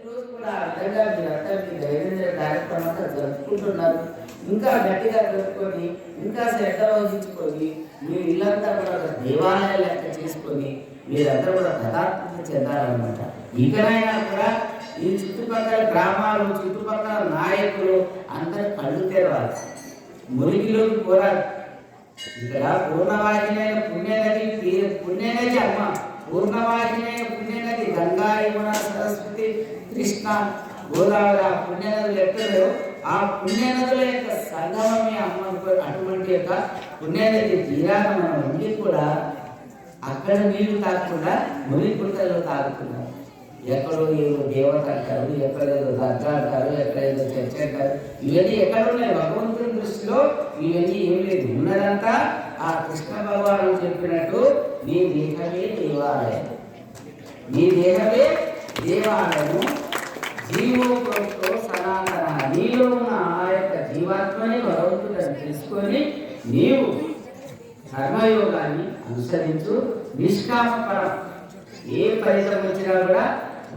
ప్రతిరోజు కూడా అర్థంగా మీరంతా మీ దైనందిన కార్యక్రమం అంతా జరుపుకుంటున్నారు. ఇంకా గట్టిగా జరుపుకొని ఇంకా శ్రద్ధ వహించుకొని మీ ఇల్లంతా కూడా ఒక దేవాలయం లెక్క చేసుకొని మీరందరూ కూడా పదార్థం చెందాలన్నమాట. ఇకనైనా కూడా ఈ చుట్టుపక్కల గ్రామాలు చుట్టుపక్కల నాయకులు అందరూ కళ్ళు తెరవాలి, మురికిలోకి పోరాడు. ఇక్కడ పూర్ణవాహినైన పుణ్యనది అమ్మ, పూర్ణవాహినైన పుణ్యనది గంగా యమున సరస్వతి కృష్ణ గోదావరి ఆ పుణ్యనదులు ఎక్కడో ఆ పుణ్యనదుల యొక్క సంగమమే అమ్మ. అటువంటి యొక్క పుణ్యనది తీరాన మనం ఉండి కూడా అక్కడ నీళ్లు తాగకుండా మురికుంటలో తాగుతున్నారు. ఎక్కడో ఏదో దేవత అంటారు, ఎక్కడేదో దర్గా అంటారు, ఎక్కడేదో చర్చ అంటారు. ఇవన్నీ ఎక్కడ ఉన్నాయి? భగవంతుని దృష్టిలో ఇవన్నీ ఏం లేదు. ఉన్నదంతా ఆ కృష్ణ భగవాను చెప్పినట్టు నీ దేహమే దేవాలయం, నీ దేహమే దేవాలయము, జీవోక్తో సనాతన. నీలో ఉన్న ఆ యొక్క జీవాత్మని భగవంతుడిని తెలుసుకొని నీవు కర్మయోగాన్ని అనుసరించు. నిష్కామపరం ఏ ఫలితం వచ్చినా కూడా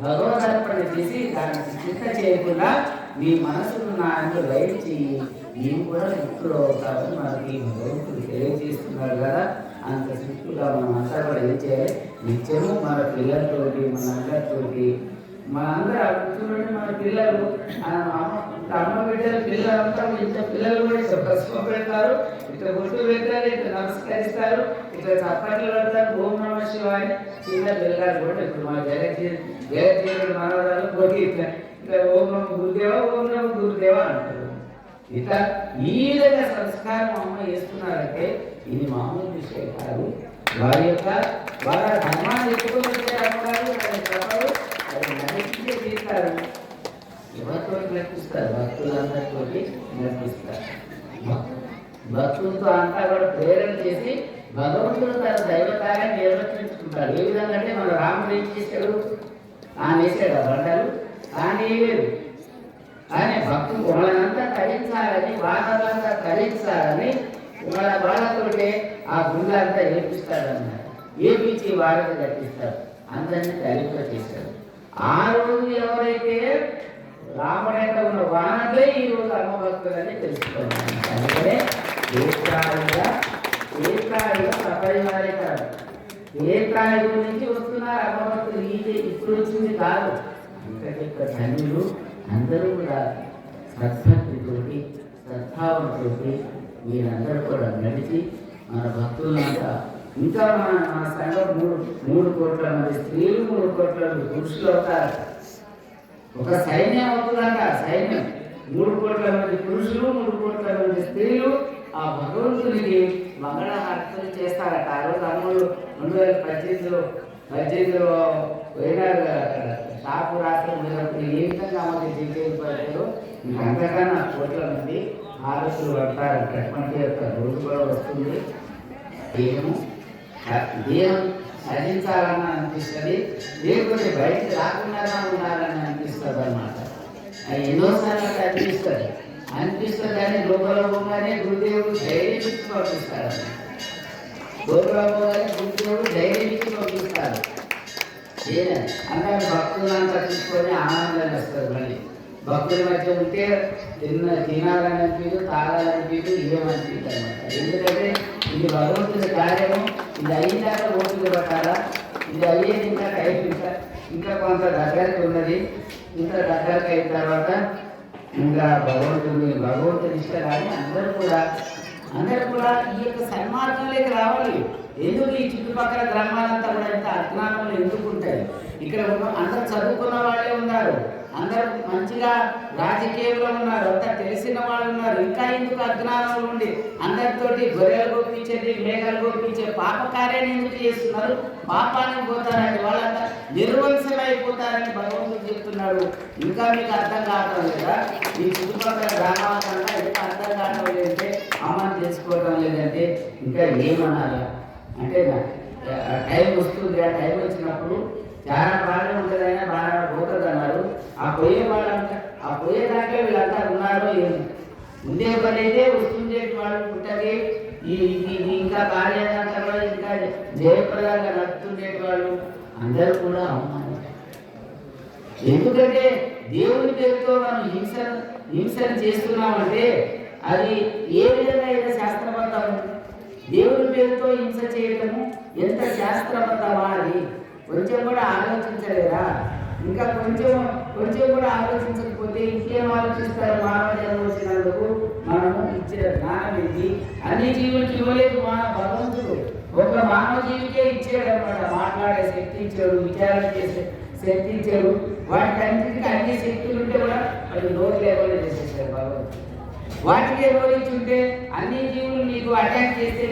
భగవదర్పణ చేసి దానికి చింత చేయకుండా నీ మనసును నాయన లైట్ చెయ్యి, నీవు కూడా ముక్తులు అవుతావని మనకి భగవంతుడు తెలియజేస్తున్నాడు కదా. అంత సింపుల్గా మనం అంతా కూడా ఏం చేయాలి? నిత్యము మన పిల్లలతోటి మన అందరితోటి మనందరూ కూర్చోండి. మన పిల్లలు అమ్మ బిడ్డలు పిల్లలంతా ఇంత పిల్లలు కూడా ఇట్లా పసుపు పెడతారు, ఇట్లా గుర్తు పెడతారు, ఇట్లా నమస్కరిస్తారు, ఇట్లా చప్పట్లు పెడతారు, ఓం నమ శివాయ. చిన్న పిల్లలు కూడా ఇప్పుడు మా జగతీయుడు మనవరాలు పోటీ ఇట్లా ఇట్లా ఓం నమ గురుదేవా, ఓం నమ గురుదేవా అంటారు. ఇట్లా ఈ విధంగా సంస్కారం అమ్మ చేస్తున్నారంటే ఇది మామూలు విషయం కాదు. వారి యొక్క వాళ్ళ ధర్మాన్ని ఎత్తుకొని వచ్చే అమ్మగారు చెప్పరు, అది నడిపించే తీస్తారు. ఎవరితో నడిపిస్తారు? భక్తులందరితో నడిపిస్తారు. భక్తులతో అంతా కూడా ప్రేరణ చేసి భగవంతుడు తన దైవతాన్ని నిర్వర్తించుకుంటాడు. ఏ విధంగా అంటే మన రాముడు ఏం చేశాడు? ఆయన వేసాడు ఆ బండలు, కానీ లేదు. కానీ భక్తులు వాళ్ళనంతా తరించాలని, బాధలంతా తరించాలని వాళ్ళతోటే ఆ గుండెంతా ఏపిస్తాడన్నమాట. ఏపించి వాళ్ళని కట్టిస్తాడు, అందరినీ తరింప చేశాడు. ఆ రోజు ఎవరైతే రాముడైతే ఉన్న వానలే ఈ రోజు అమ్మభక్తులని తెలుసుకోవాలి. అందుకనే ఏకాయుగా సపరివారికారు. ఏకాయుగు నుంచి వస్తున్నారు అమ్మభక్తులు. ఇది ఇప్పుడు వచ్చింది కాదు. ఇంకా ధన్యులు అందరూ కూడా సద్భక్తితోటి సద్భావంతోటి మీరందరూ కూడా నడిచి మన భక్తులంతా ఇంకా మన సంఘం 3 కోట్ల మంది స్త్రీలు, 3 కోట్ల మంది పురుషులు అవుతారు. ఒక సైన్యం అవుతుందంట. సైన్యం 3 కోట్ల మంది పురుషులు, 3 కోట్ల మంది స్త్రీలు ఆ భగవంతునికి మంగళహారతులు చేస్తారట. ఆ రోజు అమ్మలు 2018లో పోయినారు అక్కడ షాపు రాత్రి మీరు ఏ విధంగా ఆమెకి జీవితారు. మీకు అంతకన్నా కోట్ల మంది ఆలోచనలు పడతారంట. అటువంటి యొక్క రోజు కూడా వస్తుంది. దేహం సాధించాలని అనిపిస్తుంది, లేకపోతే బయటకు రాకుండా ఉండాలని అనిపిస్తుంది అన్నమాట. అది ఎన్నోసార్లు అనిపిస్తుంది కానీ లోపల పోగానే గురుదేవుడు ధైర్యం ఇచ్చి పంపిస్తాడు. లోపల పోగానే గురుదేవుడు ధైర్యం ఇచ్చి పంపిస్తాడు. అందరూ భక్తులంతా తీసుకొని ఆనందాన్ని వస్తుంది. మళ్ళీ భక్తుల మధ్య ఉంటే తినాలని అనిపించదు, తాగాలని అనిపించదు, ఏమనిపించదు అనమాట. ఎందుకంటే ఇది భగవంతుడి కార్యము. ఇది అయ్యేదాకా ఓపిక పట్టాలా. ఇది అయ్యేది ఇంకా టైం ఇంకా కొంత దగ్గరకు ఉన్నది. ఇంకా దగ్గరకు అయిన తర్వాత ఇంకా భగవంతుని ఇష్టం. కానీ అందరూ కూడా ఈ యొక్క సన్మార్గంలోకి రావాలి. ఎందుకు ఈ చుట్టుపక్కల గ్రామాలంతా కూడా ఇంత అజ్ఞానంలో ఎందుకు ఉంటాయి? ఇక్కడ అందరూ చదువుకున్న వాళ్ళే ఉన్నారు, అందరూ మంచిగా రాజకీయంలో ఉన్నారు, అంతా తెలిసిన వాళ్ళు ఉన్నారు. ఇంకా ఎందుకు అజ్ఞానంలో ఉండి అందరితోటి గొర్రెలు గొప్పించేది, మేఘాలు గొప్పించే పాప కార్యాన్ని ఎందుకు చేస్తున్నారు? పాపానికి పోతారంటే వాళ్ళంతా నిర్వంశమైపోతారని భగవంతుడు చెప్తున్నాడు. ఇంకా మీకు అర్థం కావటం లేదా? ఈ చుట్టుపక్కల గ్రామాలంతా ఇంకా అర్థం కావటం లేదంటే, అమ్మని తెలుసుకోవటం లేదంటే ఇంకా ఏమనాలి అంటే టైం వస్తుంది. ఆ టైం వచ్చినప్పుడు చాలా బాగా ఉంటుంది, అయినా బాగా పోతుంది అన్నారు. ఆ పోయేదాకే వీళ్ళంతా ఉన్నారో ఉండే పని అయితే వస్తుండే వాళ్ళు ఉంటుంది. ఇంకా కార్యాలంతా కూడా ఇంకా జయప్రదంగా నడుతుండే వాళ్ళు అందరూ కూడా అమ్మాయి ఎందుకంటే దేవుని పేరుతో మనం హింసను చేస్తున్నామంటే అది ఏ విధంగా అయితే శాస్త్రబద్ధం. దేవుని పేరుతో హింస చేయటము ఎంత శాస్త్రబద్ధమా అది కొంచెం కూడా ఆలోచించలేరా? ఇంకా కొంచెం కూడా ఆలోచించకపోతే ఇంకేం ఆలోచిస్తారు? మానవ జన్మ వచ్చినందుకు మనము ఇచ్చిన జ్ఞానం ఏంటి? అన్ని జీవులకి ఇవ్వలేదు భగవంతుడు, ఒక మానవ జీవికే ఇచ్చాడు అనమాట. మాట్లాడే శక్తి ఇచ్చాడు, విచారణ చేసే శక్తి ఇచ్చాడు. వాటికన్నిటికీ అన్ని శక్తులు ఉంటే కూడా అది నోరు లేకుండా చేసేసాడు భగవంతుడు. వాటికే నోరించుంటే అన్ని జీవులు నీకు అటాక్ చేస్తే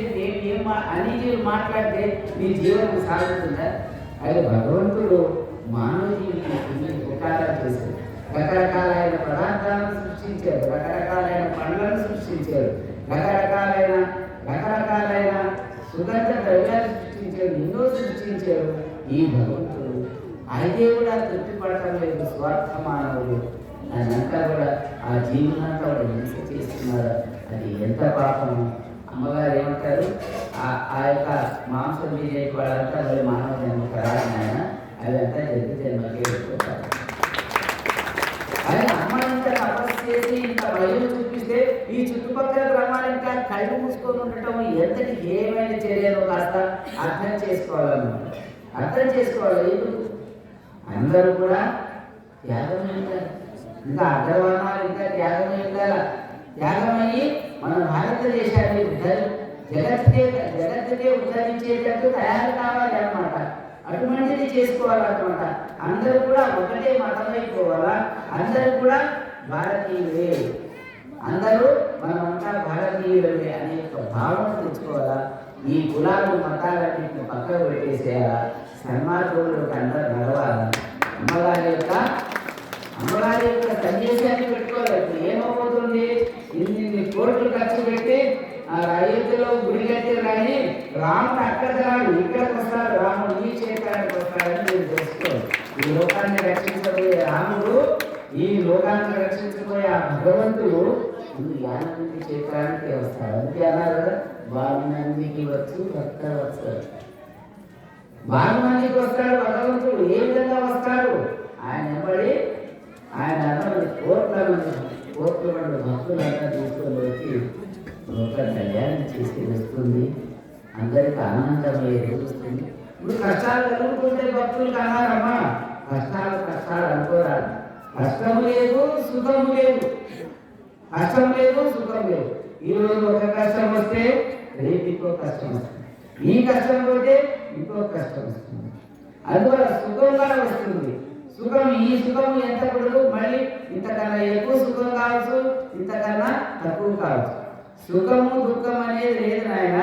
అన్ని జీవులు మాట్లాడితే నీ జీవనం సాగుతుందా? అది భగవంతుడు మానవ జీవితాన్ని ఉపకారం చేశాడు. రకరకాలైన పదార్థాలను సృష్టించారు, రకరకాలైన పండ్లను సృష్టించారు, రకరకాలైన సుగంధ ద్రవ్యాలు సృష్టించారు, ఎన్నో సృష్టించారు ఈ భగవంతుడు. అయితే కూడా తృప్తి పడటం లేదు స్వార్థ మానవుడు. దానంతా కూడా ఆ జీవనంతా కూడా హింస చేస్తున్నారు. అది ఎంత పాపము. అమ్మగారు ఏమంటారు? ఆ యొక్క మాంసం తినే వాళ్ళంతా మరి మానవ జన్మకు రాని ఆయన అదంతా జగతి జన్మకే వెళ్ళిపోతారు. ఆయన అమ్మంతా తపస్సు చేసి ఇంత బయలు చూపిస్తే ఈ చుట్టుపక్కల గ్రామాలు ఇంకా కళ్ళు మూసుకొని ఉండటం ఎంతటి ఏమైనా చర్యలో కాస్త అర్థం చేసుకోవాలన్నమాట. అర్థం చేసుకోవాలి. ఎందుకు అందరూ కూడా త్యాగం వెళ్ళాలి. ఇంకా అగ్రవర్ణాలు ఇంకా త్యాగం వెళ్ళాల. త్యాగమయ్యి మన భారతదేశాన్ని జగత్తుకే ఉద్ధరించేటట్టు తయారు కావాలి అన్నమాట. అటువంటిది చేసుకోవాలన్నమాట. అందరూ కూడా ఒకటే మతమైపోవాలా, అందరూ కూడా భారతీయులే, అందరూ మనమంతా భారతీయులే అనే ఒక భావన తెచ్చుకోవాలా. ఈ కులాలు మతాలన్నింటిని పక్కకు పెట్టేసేయాలా. సన్మార్గంలోకి అందరూ నడవాలా. అమ్మగారి యొక్క సందేశాన్ని పెట్టుకోవాలి. ఏమవుతుంది? ఇన్ని కోట్లు ఖర్చు పెట్టి ఆ అయోధ్యలో గుడి కట్టారు, కానీ రాముడు అక్కడ రాడు, ఇక్కడికి వస్తాడు. రాముడు ఈ క్షేత్రానికి వస్తాడని మీరు తెలుసుకోవాలి. ఈ లోకాన్ని రక్షించబోయే రాముడు, ఈ లోకాన్ని రక్షించబోయే ఆ భగవంతుడు యానంది క్షేత్రానికి వస్తాడు. అందుకే అన్నారు కదా, బాగునందికి వచ్చు భక్త వస్తాడు. బాగుమందికి వస్తాడు భగవంతుడు. ఏ విధంగా వస్తాడు? ఆయన వెంబడి ఆయన కోట్ల మంది భక్తులంతా తీసుకొని వచ్చి ఒక కళ్యాణం చేసి వస్తుంది. అందరికి ఆనందమయ్యే వస్తుంది. ఇప్పుడు కష్టాలు కలుగుతుంటే భక్తులకు అన్నారమ్మా, కష్టాలు అనుకోరాదు. కష్టము లేదు, సుఖము లేదు. కష్టం లేదు, సుఖం లేదు. ఈరోజు ఒక కష్టం వస్తే రేపు ఇంకో కష్టం వస్తుంది. ఈ కష్టం పోతే ఇంకో కష్టం వస్తుంది. అందువల్ల సుఖం కూడా వస్తుంది. ఈ సుఖం ఎంత పొడుగు, మళ్ళీ ఇంతకన్నా ఎక్కువ సుఖం కావచ్చు, ఇంతకన్నా తక్కువ కావచ్చు. సుఖము దుఃఖం అనేది లేదు నాయన.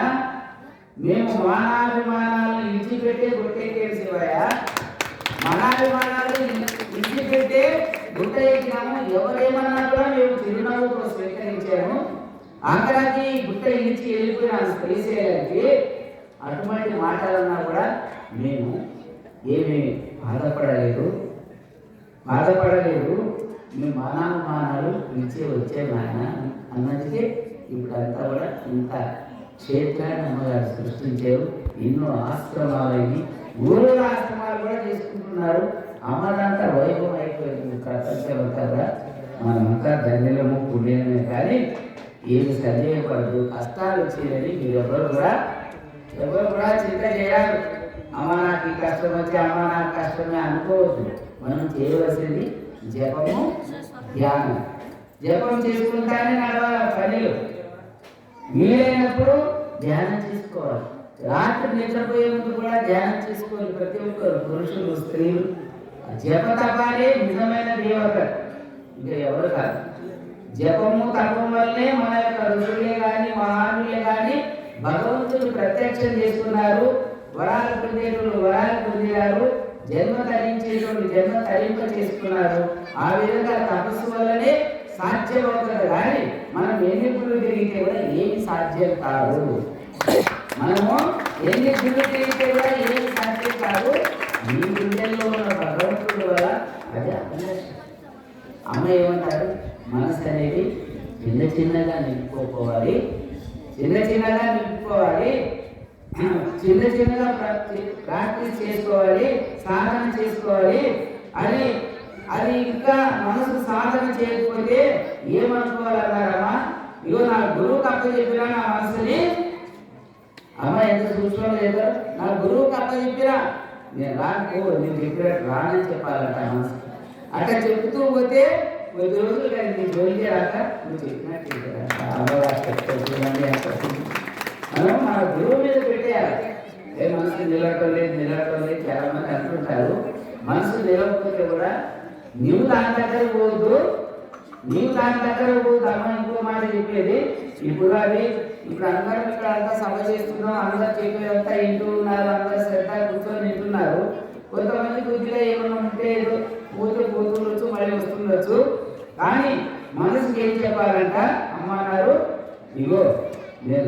మేము మానాభిమానాలను ఇచ్చిపెట్టే గుట్టెక్కేం శివయ్య. మానాభిమానాలు ఇచ్చిపెట్టే గుట్ట ఎక్కినాము. ఎవరేమన్నా కూడా మేము చిరునవ్వుతో స్వీకరించాము. ఆఖరాకి గుట్ట ఇచ్చి వెళ్ళిపోయినాము శ్రీశైలానికి. అటువంటి మాటలన్నా కూడా మేము ఏమీ బాధపడలేదు. మేము మానాభిమానాలు ఇచ్చే వచ్చే నాయన అన్నదికే ఇప్పుడంతా కూడా ఇంత క్షేత్రాన్ని అమ్మగారు సృష్టించారు. ఎన్నో ఆశ్రమాలైనవి, ఊళ్ళో ఆశ్రమాలు కూడా చేసుకుంటున్నారు. అమ్మదంతా వైభవం అయిపోయింది. ప్రపంచం అంతా కూడా మనమంతా ధన్యులము పుణ్యమే. కానీ ఏమి సందేహపడదు. కష్టాలు వచ్చేదని మీరు ఎవరు కూడా చింత చేయాలి. అమ్మ నాకు ఈ కష్టం వచ్చి అమ్మ నాకు కష్టమే అనుకోవద్దు. మనం చేయవలసింది జపము, ధ్యానం. జపం చేసుకుంటానే నడవాలి పనులు. వీలైనప్పుడు ధ్యానం చేసుకోవాలి. రాత్రి నిద్రపోయే ముందు కూడా ధ్యానం చేసుకోవాలి. ప్రతి ఒక్కరు, పురుషులు స్త్రీలు. జపతపాలే నిజమైన దేవత, ఇంకా ఎవరు కాదు. జపము తపం వల్లే మన యొక్క ఋషులే కానీ మహానులే కానీ భగవంతుడు ప్రత్యక్షం చేసుకున్నారు. వరాలు పొందేటోళ్ళు వరాలు పొందారు, జన్మ ధరించేటోళ్ళు జన్మ ధరింప చేసుకున్నారు. ఆ విధంగా తపస్సు వల్లనే సాధ్యమవుతుంది. కానీ మనం ఎన్ని గుళ్ళు తిరిగితే కూడా ఏమి సాధ్యం కాదు. మనము ఎన్ని గుళ్ళు తిరిగితే కూడా ఏమి సాధ్యం కాదు. మీ గుండెల్లో ఉన్న భగవంతుడు వల్ల అది అమ్మ ఏమంటారు? మనసు అనేది చిన్నగా నింపుకోవాలి, చిన్నగా ప్రాక్టీస్ చేసుకోవాలి, సాధన చేసుకోవాలి అని అది ఇంకా మనసు సాధన చేయకపోతే ఏమనుకోవాలన్నారమ్మా? ఇగో నా గురువుకి అప్ప చెప్పినా నా మనసుని, అమ్మ ఎంత సూక్ష్మంగా చెప్పారు, నా గురువుకి అప్ప చెప్పిరా నేను రాను, నేను చెప్పినట్టు రానని చెప్పాలంట మనసు. అట్లా చెబుతూ పోతే కొద్ది రోజులు కానీ నీ జోలికి రాక నువ్వు చెప్పినట్టు మనం మన గురువు మీద పెట్టేయాలి. మనసు నిలవటం లేదు చాలా మంది అంటుంటారు. మనసు నిలవకపోతే కూడా నీవు దాని దగ్గర పోవద్దు, అమ్మ ఇంకో మాట చెప్పేది. ఇప్పుడు అందరం ఇక్కడ అంతా సభ చేస్తున్నాం, అందరు చెప్పేదంతా వింటూ ఉన్నారు, అందరు శ్రద్ధ కూర్చొని వింటున్నారు. కొంతమంది కొద్దిగా ఏమన్నా ఉంటే ఏదో పోతుండొచ్చు, మళ్ళీ వస్తుండొచ్చు. కానీ మనసుకి ఏం చెప్పాలంట? అమ్మ అన్నారు, ఇగో నేను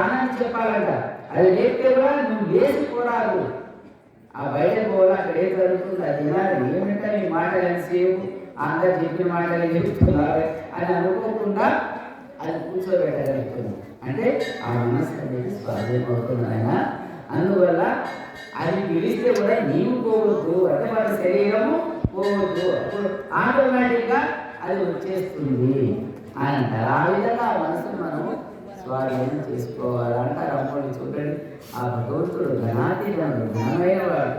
రానని చెప్పాలంట. అది లేకపోతే కూడా నువ్వు లేచిపోరాదు, ఆ బయట పోవాలి, అక్కడ ఏం జరుగుతుంది అది వినాలి. ఏమంటే నీ మాటలు ఎంతసేపు అందరు చెప్పిన మాటలు చెప్తున్నారు అని అనుకోకుండా అది కూర్చోబెట్టగలుగుతుంది. అంటే ఆ మనసు అనేది స్వాధీనం అవుతుంది ఆయన. అందువల్ల అది పిలిస్తే కూడా నీవు పోవద్దు, అంటే వాడి శరీరము పోవద్దు, అప్పుడు ఆటోమేటిక్గా అది వచ్చేస్తుంది అని అంటారు. ఆ విధంగా ఆ మనసును మనము స్వాధీనం చేసుకోవాలి అంటారు. అమ్మని చూడండి, ఆ భగవంతుడు ఘనాతీతుడు, ఘనమైన వాడు.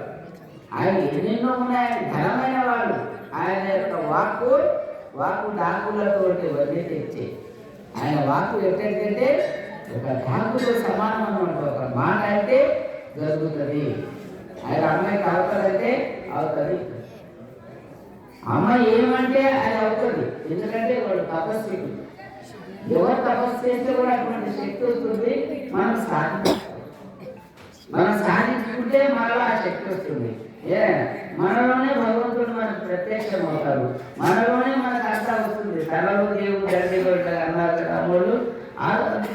ఆయన ఎన్నెన్నో ఉన్నాయి, ఘనమైన వాడు. ఆయన యొక్క వాక్కు డాకులతోటి వదిలి తెచ్చే ఆయన వాక్కు ఎట్టంటే ఒక డాకుతో సమానం అన్నమాట. ఒక మాట అంటే జరుగుతుంది. ఆయన అమ్మాయికి అవుతుందంటే అవుతుంది, అమ్మాయి ఏమంటే అది అవుతుంది. ఎందుకంటే వాడు తపస్సు, ఎవరు తపస్సు చేస్తే కూడా అటువంటి శక్తి వస్తుంది. మనం సాధించుకుంటే మనలో ఆ శక్తి వస్తుంది. మనలోనే భగవంతుడు మనకు ప్రత్యక్షం అవుతాడు, మనలోనే మనకు అంతా వస్తుంది. తనలో దేవుడు దండిగొట్టారు అన్నారు కదా వాళ్ళు. ఆ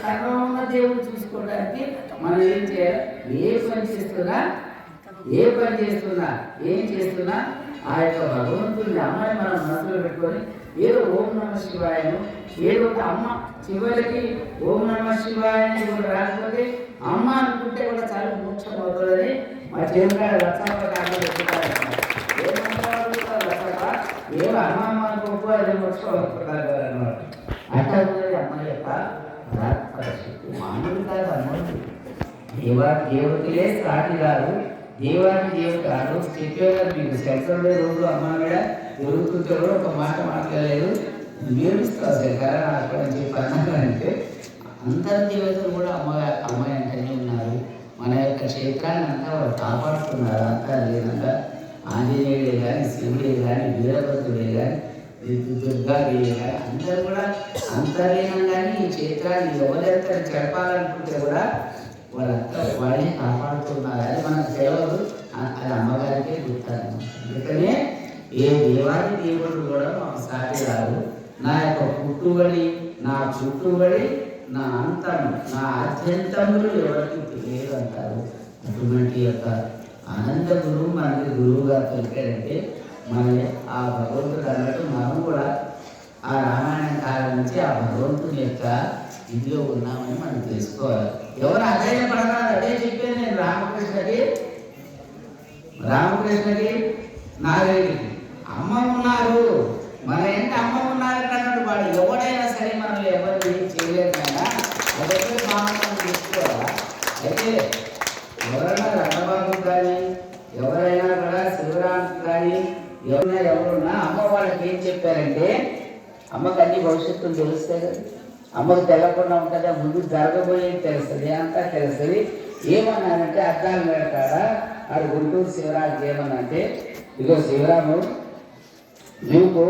తనలో ఉన్న దేవుడు చూసుకోవడానికి మనం ఏం చేయాలి? ఏ పని చేస్తున్నా ఆ యొక్క భగవంతుడిని అమ్మాయి మనం మనసులో పెట్టుకొని ఏదో ఓం నమ శివాయను, ఏదో అమ్మ చివరికి ఓం నమ శివాయని కూడా రాకపోతే అమ్మ అనుకుంటే కూడా చాలా మోక్షం అవుతుందని మా చెవుగా రసాపకాలు పెట్టుకుంటారు. ఏమో అమ్మ అనుకోకు అదే మోక్షం అవుతున్నారు అన్నమాట. అట్లా ఉన్నది అమ్మ యొక్క శక్తి, మామూలు కాదు. అమ్మ దేవతలే సాటి కాదు, దేవానికి దేవత. ఆ రోజు చెప్పేవారు మీకు శంకరుడే రోజు అమ్మ కూడా దొరుకుతుంటే కూడా ఒక మాట మాట్లాడలేదు, ఏడుస్తావు శంకర నాకు అని చెప్పి అన్నారంటే అంతర్దేవతలు కూడా అమ్మాయి అంటేనే ఉన్నారు. మన యొక్క క్షేత్రాన్ని అంతా వాళ్ళు కాపాడుతున్నారు. అంతా లేదంగా ఆంజనేయుడే కానీ, శివుడే కానీ, వీరభద్రుడే కానీ, దుర్గాదేవి కానీ అందరూ కూడా అంతర్లీనంగానే ఈ క్షేత్రాన్ని ఎవరెంత చెప్పాలనుకుంటే కూడా వాళ్ళంతా వాళ్ళని కాపాడుతున్నారు. అది మనకు తెలియదు, అది అమ్మగారికే గుర్తారు. అందుకనే ఏ దేవాది దేవుడు కూడా మాకు సాటి రాదు. నా యొక్క పుట్టుబడి, నా చుట్టుబడి, నా అంతము, నా అత్యంతములు ఎవరికి తెలియదు అంటారు. అటువంటి యొక్క ఆనంద గురువు మనకి గురువుగా దొరికాడంటే మన ఆ భగవంతుడు అన్నట్టు మనం కూడా ఆ రామాయణ కాలం నుంచి ఆ భగవంతుని యొక్క ఇంట్లో ఉన్నామని మనం తెలుసుకోవాలి. ఎవరు అధైర్యపడతారు? అదే చెప్పాను నేను రామకృష్ణకి నాగరికి అమ్మ ఉన్నారు, మన ఏంటి అమ్మ ఉన్నారు అన్నట్టు వాడు ఎవడైనా సరే మనం ఎవరు ఏం చేయలేదు కదా, అదైతే మనం తీసుకోవాలా. అయితే ఎవరైనా రంగబాబు కానీ ఎవరైనా కూడా శివరామ్ కానీ ఎవరున్నా అమ్మ వాళ్ళకి ఏం చెప్పారంటే, అమ్మకి అన్ని భవిష్యత్తులు తెలుస్తాయి కదా, అమ్మకు తెలకుండా ఉంటుందా, ముందు జరగబోయేది తెలుస్తుంది, అంతా తెలుస్తుంది. ఏమన్నానంటే అద్దాలు పెడతాడా ఆడు గుంటూరు శివరాజు ఏమన్నంటే, ఇగో శివరాము నీకు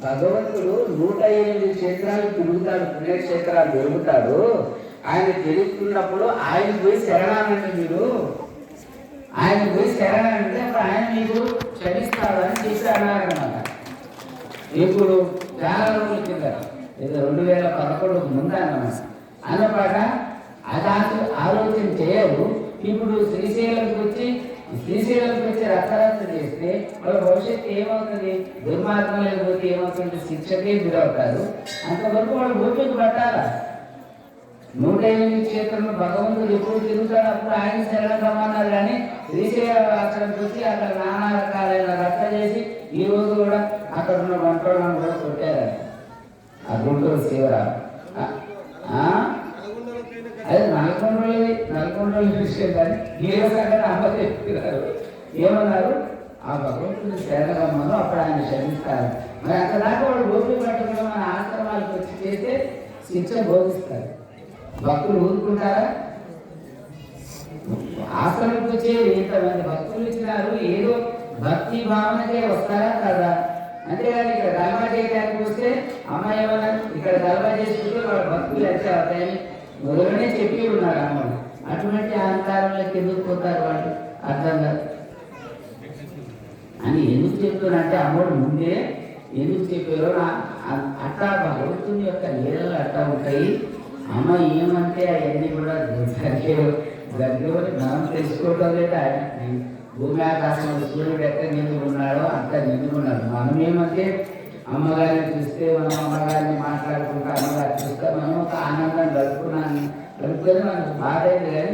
భగవంతుడు 108 క్షేత్రాలు తిరుగుతాడు, పుణ్యక్షేత్రాలు తిరుగుతాడు. ఆయన తిరుగుతున్నప్పుడు ఆయన పోయి శరణానంటే మీరు ఆయన పోయి శరణానంటే అప్పుడు ఆయన మీకు క్షమిస్తాడు అని చెప్పి అన్నారన్నమాట. ఇప్పుడు చాలా రోజుల కింద ఏదో 2011 ముందు అన్నమాట. అది ఆలోచన చేయరు. ఇప్పుడు శ్రీశైలంకి వచ్చి రక్తరక్త చేస్తే వాళ్ళ భవిష్యత్తు ఏమవుతుంది? దుర్మార్గం లేకపోతే ఏమవుతుంది? శిక్షకే గురవుతారు. అంతవరకు వాళ్ళు ఓపిక పట్టాలా. 108 క్షేత్రంలో భగవంతుడు ఎప్పుడు తిరుగుతాడు, అప్పుడు ఆయన శరణం రమ్మన్నారు. కానీ శ్రీశైలం అక్కడికి వచ్చి అక్కడ నానా రకాలైన రచ్చ చేసి ఈ రోజు కూడా అక్కడ ఉన్న వంటలను కూడా కొట్టారు. ఆ గుంటూరు శివరావు అదే నల్గొండలో విషయం కానీ హీరో సంగతి అమ్మ చెప్తున్నారు. ఏమన్నారు? ఆ భగవంతుని శరణమను అప్పుడు ఆయన క్షమిస్తారు. మరి అంతదాకా వాడు ఓపిక పట్టుకుని మన ఆశ్రమాలకు వచ్చి చేస్తే శిక్ష భోగిస్తారు. భక్తులు ఊరుకుంటారా? ఆశ్రమంకి వచ్చే ఇంతమంది భక్తులు ఇచ్చినారు, ఏదో భక్తి భావనకే వస్తారా కదా. అంతేగాని ఇక్కడ గల్బా చేయడానికి వస్తే అమ్మాయి ఏమన్నా ఇక్కడ గల్బా చేసుకుంటే వాళ్ళ భక్తులు ఎట్లా అవుతాయని మొదలనే చెప్పి ఉన్నారు అమ్మాయి. అటువంటి అహంకారంలోకి ఎందుకు పోతారు వాళ్ళు? అర్థం కాదు. అని ఎందుకు చెప్తున్నారంటే అమ్మోడు ముందే ఎందుకు చెప్పారో అట్లా భగవంతుని యొక్క లీలలు అట్లా ఉంటాయి. అమ్మ ఏమంటే అవన్నీ కూడా జరిగేవారు మనం తెలుసుకోవడం లేదు. ఆయన భూమి ఆకాశంలో సూర్యుడు ఎక్కడ నిండుకున్నాడో అంత నిండుకున్నాడు. మనం ఏమంటే అమ్మగారిని చూస్తే మనం అమ్మగారిని మాట్లాడుకుంటా అమ్మగారు చూస్తే మనం ఒక ఆనందం గడుపుకొని మనకు బాధ అయింది. కానీ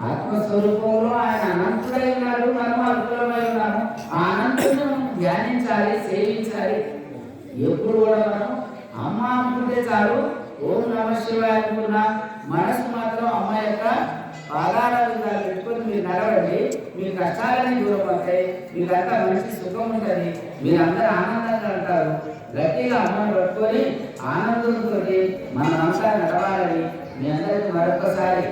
ఆత్మస్వరూపంలో ఆయన అనంతుడై ఉన్నాడు, మనం అల్పులమై ఉన్నాము. ఆ అనంతుని మనం ధ్యానించాలి, సేవించాలి. ఎప్పుడు కూడా మనం అమ్మ అనుకుంటే చాలు, ఓం నమ శివాయ అనుకున్న మనసు మాత్రం అమ్మ యొక్క పాదాల మీద పెట్టుకొని మీరు నడవండి. మీ కష్టాలన్నీ దూరం అవుతాయి, మీరంతా మంచి సుఖం ఉంటుంది, మీరందరూ ఆనందంగా ఉంటారు. గట్టిగా అమ్మని పట్టుకొని ఆనందంతో మనమంతా నడవాలని మీ అందరికీ మరొకసారి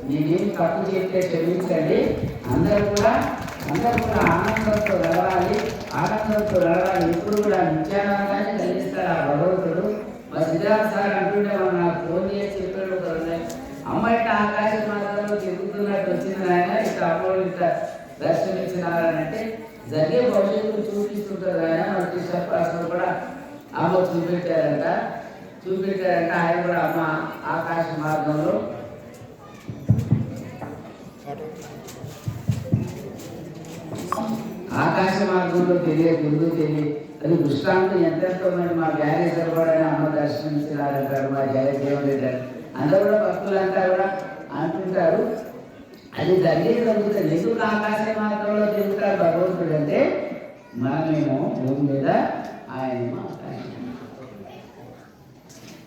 నేనేం తప్పు చేస్తే క్షమించండి. అందరూ కూడా ఆనందంతో నడవాలి, ఆనందంతో నడవాలి. ఎప్పుడు కూడా నిత్యానందాన్ని కలిగిస్తాడు ఆ భగవంతుడు. మా సిద్ధార్థ సార్ అంటుంటే మనం నాకు ఫోన్ చేసి చెప్పాడు కదా, అమ్మ ఇట్లా ఆకాశ మార్గంలో తిరుగుతున్నట్టు వచ్చింది ఆయన, ఇట్లా అమ్మోడు ఇట్లా దర్శనమిచ్చినారని అంటే జరిగే భవిష్యత్తు చూపిస్తుంటారు ఆయన. మన కృష్ణప్రాసం కూడా అమ్మ చూపెట్టారంట. ఆయన కూడా అమ్మ ఆకాశ మార్గంలో తెలియదు అది దృష్టాంతం ఎంతెంతో మంది మా గ్యారేజర్ కూడా అమ్మ దర్శనమిచ్చినారంటారు, మా జగజ్జీవన్ రెడ్డి అందరూ కూడా భక్తులంతా కూడా అంటుంటారు. అది జరుగుతుంది. ఎందుకు ఆకాశ మార్గంలో తిరుగుతారు భగవంతుడు అంటే మనమేమో భూమి మీద, ఆయనేమో ఆకాశం.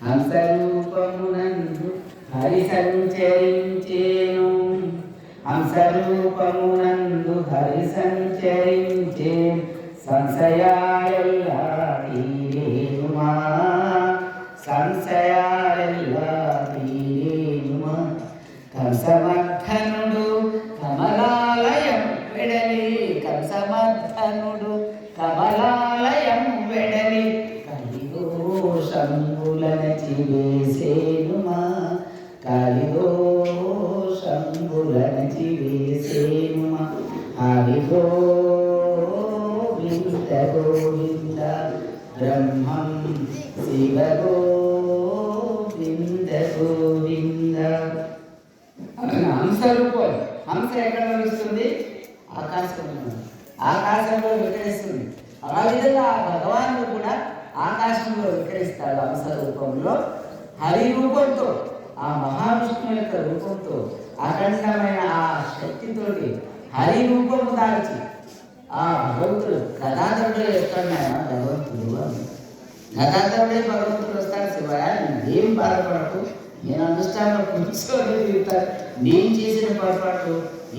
హంసరూపమునందు హరి సంచరించేను, హంసరూపమునందు హరి సంచరించే సంశయాలెల్లా తీరేనుమా, సంశయాలెల్లా తీరేనుమా. కంసమర్థనుడు కమలాలయం వెడలి, కంసమర్థనుడు కమలాలయం వెడలి కలిదోషంబులనచి వేసేనుమా, కలిదోషంబులనచి వేసేనుమా. హరి గోవింద గోవింద బ్రహ్మం శివ గోవింద గోవింద. హంసరూపం, హంస ఎక్కడ నడుస్తుంది? ఆకాశంలో వికరిస్తుంది. ఆ విధంగా ఆ భగవానుడు కూడా ఆకాశంలో వికరిస్తాడు హంస రూపంలో. హరి రూపంతో, ఆ మహావిష్ణువు యొక్క రూపంతో, అఖండమైన ఆ శక్తితోటి హరి రూపము దాల్చి ఆ భగవంతుడు గదాధరుడే ఎక్కడైనా భగవంతుడు గదాధరుడే భగవంతుడు వస్తాడు. శివయా నువ్వేం బాధపడకు, నేను అనుష్ఠానంలో కూర్చొని తిరుగుతాను. నేను చేసిన పొరపాటు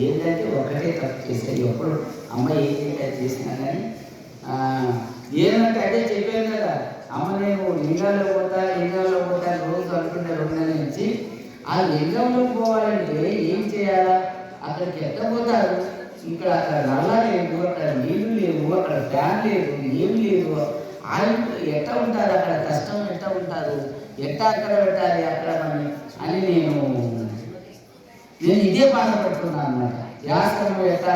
ఏంటంటే ఒకటే తప్పు చేశాను. ఎప్పుడు అమ్మ ఏదైతే చేసినా కానీ ఏమంటే అదే చెప్పాను కదా, అమ్మ నేను లింగాల్లో పోతా రోజు అనుకునే 2 నెలల నుంచి. ఆ లింగంలో పోవాలంటే ఏం చేయాలా? అక్కడికి ఎక్కడ పోతారు? అక్కడ నల్ల లేదు, అక్కడ నీళ్లు లేవు, అక్కడ ఫ్యాన్ లేదు, ఏం లేదు. ఆయన ఎట్లా ఉంటారు అక్కడ? కష్టం ఎట్లా ఉంటారు? ఎట్లా అక్కడ పెట్టాలి అక్కడ అని నేను ఇదే బాధపడుతున్నాను అన్నమాట. యాస్త్రం ఎట్లా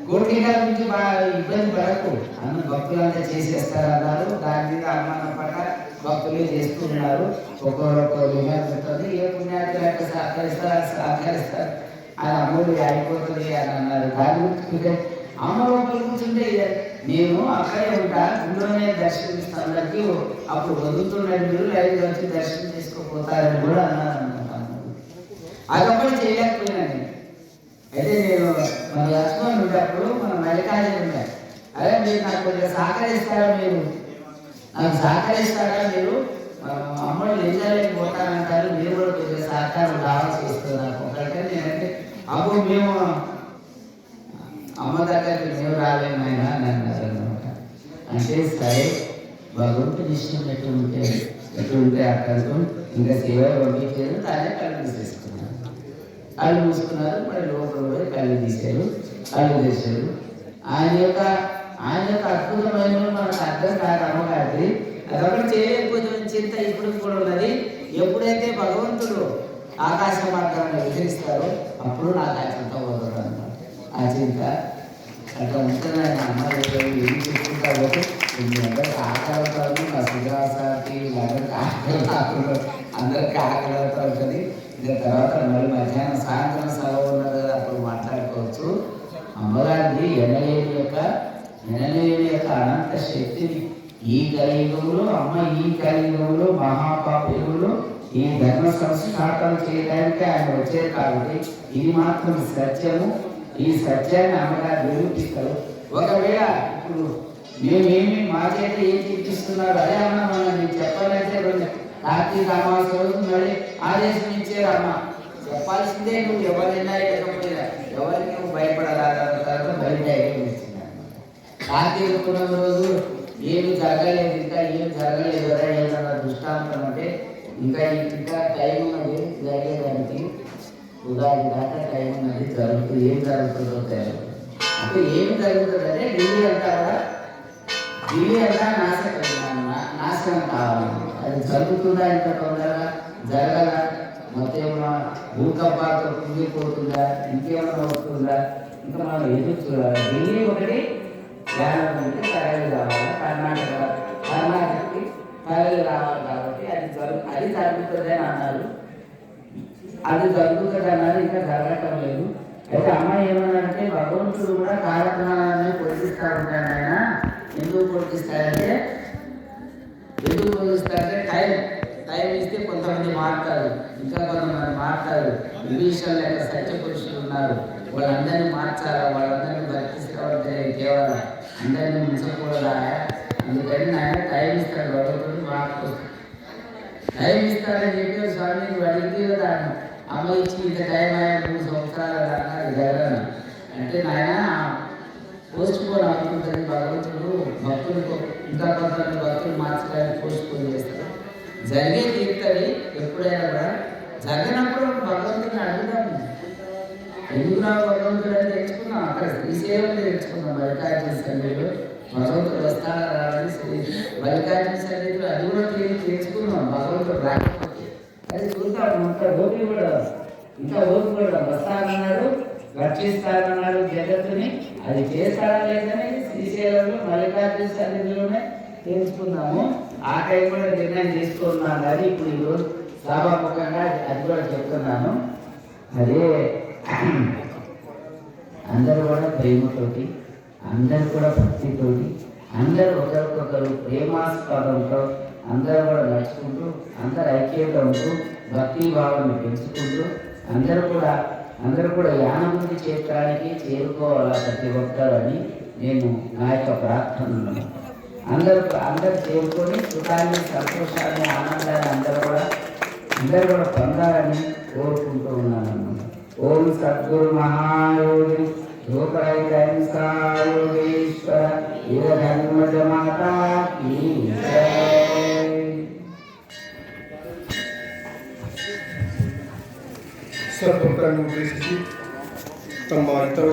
కోరికల నుంచి బాగా ఇబ్బంది పడకు అన్న భక్తులంతా చేసేస్తారు అన్నారు. దాని మీద అనుమానం పడ్డ భక్తులే చేస్తూ ఉన్నారు. ఒక్కొక్క విమర్శిస్తుంది. ఏ పుణ్యానికి లేక సహకరిస్తారు అది అమ్మడు అయిపోతుంది అని అన్నారు. దాని గురించి అమ్మ లోపల కూర్చుంటే నేను అక్కడే ఉంటా, ఇంట్లోనే దర్శనమిస్తాను అందరికీ. అప్పుడు వదులుతున్నాడు, మీరు లైవ్ వచ్చి దర్శనం చేసుకోపోతారని కూడా అన్నారు అన్నమాట. అదొక్కటి చేయలేకపోయినా నేను. అయితే నేను మన లక్ష్మణ్ ఉండేటప్పుడు మన మల్లికార్జున ఉంటారు, అదే మీరు నాకు కొద్దిగా సహకరిస్తారా, మీరు నాకు సహకరిస్తారా, మీరు అమ్మని నిజాలేకపోతానంటారు, మీరు కూడా కొద్దిగా సహకారం రావాల్సి వస్తుంది నాకు ఒకటే. నేనంటే అప్పుడు మేము అమ్మ దగ్గరికి మేము రాలేము ఆయన అని అన్నారు అనమాట. అంటే సరే భగవంతుని ఇష్టం ఎట్లుంటే అక్కడితో ఇంకా సేవ పంపించారు, తానే కళ్ళు తీసేసుకున్నారు. కళ్ళు మూసుకున్నారు, మరి లోపల పోయి కళ్ళు తీశారు, కళ్ళు తీశారు. ఆయన యొక్క అద్భుతమైన మనకు అర్థం కాదు అమ్మగారి. అదొకటి చేయలేకపోతే చింత ఇప్పుడు కూడా ఉన్నది. ఎప్పుడైతే భగవంతుడు ఆకాశ మార్గాన్ని విధిస్తారో అప్పుడు నాకు ఆ చింత పోతుంది అనమాట. ఆ చింత అట్లా ఉంటుంది. ఆయన అమ్మాయి ఏం చూసుకుంటా పోతే అందరికి ఆకలి, నా సుధాసాకి అందరికి ఆకలి అవుతూ ఉంటుంది. ఇంకా తర్వాత మళ్ళీ మధ్యాహ్నం సాయంత్రం సెలవు ఉన్నది కదా, అప్పుడు మాట్లాడుకోవచ్చు. అమ్మగారిది ఎనలేని యొక్క అనంత శక్తిని ఈ కలియుగంలో అమ్మ ఈ కలియుగంలో మహాపాపులంలో ఈ ధర్మ సంస్కారం చేయడానికి ఆయన వచ్చేది కాబట్టి ఇది మాత్రం సత్యము. ఈ సత్యాన్ని అమ్మగారు నిరూపిస్తారు. ఒకవేళ ఇప్పుడు మేమేమి మా చేత ఏం చూపిస్తున్నారు అదే అమ్మ మనం మీకు చెప్పాలంటే కార్తీక అమావాస్య రోజు మళ్ళీ ఆదేశం ఇచ్చారమ్మ, చెప్పాల్సిందే, నువ్వు ఎవరైనా లేకపోయినా ఎవరికి నువ్వు భయపడాలి బయట ఇచ్చినారు. కార్తీక పూర్ణిమ రోజు ఏమి జరగలేదు, ఇంకా ఏం జరగలేదు కదా ఏదన్నా దృష్టాంతం అంటే ఇంకా టైం ఉన్నది జరిగేదానికి. ఉగాది దాకా టైం ఉన్నది, జరుగుతుంది. ఏం జరుగుతుందో తెలియదు. అంటే ఏం జరుగుతుందంటే ఢిల్లీ అంతా నాశనం కావాలి. అది జరుగుతుందా ఇంత తొందరగా జరగదా, మొత్తం భూకంపాలతో కుంగిపోతుందా, ఇంకేమైనా వస్తుందా, ఇంకా మనం ఎదురు చూడాలి. ఢిల్లీ ఒకటి యానకి తరలి రావాలి, కర్ణాటకకి తరలి రావాలి. కాబట్టి అది జరుగుతుంది అని అన్నారు. అది జరుగుతుంది అన్నారు, ఇంకా జరగటం లేదు. అయితే అమ్మాయి ఏమన్నారంటే భగవంతుడు కూడా కార్యక్రమాన్ని పొడిగిస్తూ ఉంటాడు. ఆయన ఎందుకు పొడిగిస్తాడంటే టైం ఇస్తే కొంతమంది మారుతారు, ఇంకా కొంతమంది మారుతారు. విభీషణులు యొక్క సత్య పురుషులు ఉన్నారు, వాళ్ళందరినీ మార్చాలా, వాళ్ళందరినీ భక్తిస్తామంటే కేవలం అందరినీ ఉంచకూడదా. అందుకని ఆయన టైం ఇస్తాడు, భగవంతుడు మార్పు టైం ఇస్తాడని చెప్పి స్వామి నువ్వు అడిగితే కదా అమ్మ ఇచ్చి ఇంత టైం అయ్యా 3 సంవత్సరాలు అన్నారు జగన్ అంటే నాయన పోస్ట్ పోన్ అవుతుంటుంది. భగవంతుడు భక్తులకు ఇంకా కొంతమంది భక్తులు మార్చడానికి పోస్ట్ పోన్ చేస్తారు. జరిగే తీరుతుంది ఎప్పుడైనా కూడా. జరగనప్పుడు భగవంతుని అడుగుదాము, ఎందుకు నా భగవంతుడు అని తెచ్చుకున్నాం. అక్కడ శ్రీశైలం తెచ్చుకున్నాం మల్లికార్జున సన్నిధిలో. భగవంతుడు వస్తాడా రావాలని మల్లికార్జున సన్నిధిలో అది కూడా తెచ్చుకున్నాం. భగవంతుడు రాకపోతే అది చూస్తాడు. ఇంకా ఓపిక కూడా వస్తానన్నాడు, రక్షిస్తానన్నాడు జగత్తుని. అది చేస్తాడా లేదని శ్రీశైలంలో మల్లికార్జున సన్నిధిలోనే తెలుసుకున్నాము. ఆ టైం కూడా నిర్ణయం తీసుకున్నాను. అది ఇప్పుడు ఈరోజు సభాముఖంగా అది కూడా చెప్తున్నాను. అదే అందరూ కూడా ప్రేమతోటి, అందరూ కూడా భక్తితోటి, అందరూ ఒకరికొకరు ప్రేమాస్పదంతో అందరూ కూడా నడుచుకుంటూ, అందరూ ఐక్యత ఉంటూ, భక్తి భావాన్ని పెంచుకుంటూ అందరూ కూడా యానముంది క్షేత్రానికి చేరుకోవాలి ప్రతి ఒక్కరని నేను నా యొక్క ప్రార్థనలు. అందరూ చేరుకొని సుఖాన్ని, సంతోషాన్ని, ఆనందాన్ని అందరూ కూడా పొందాలని కోరుకుంటూ ఉన్నాను. ఓం సద్గురు మహాయోగి యోగేశ్వర యుగధర్మజ మాతా కీ జై. ఉద్దేశించి తమ ఇతర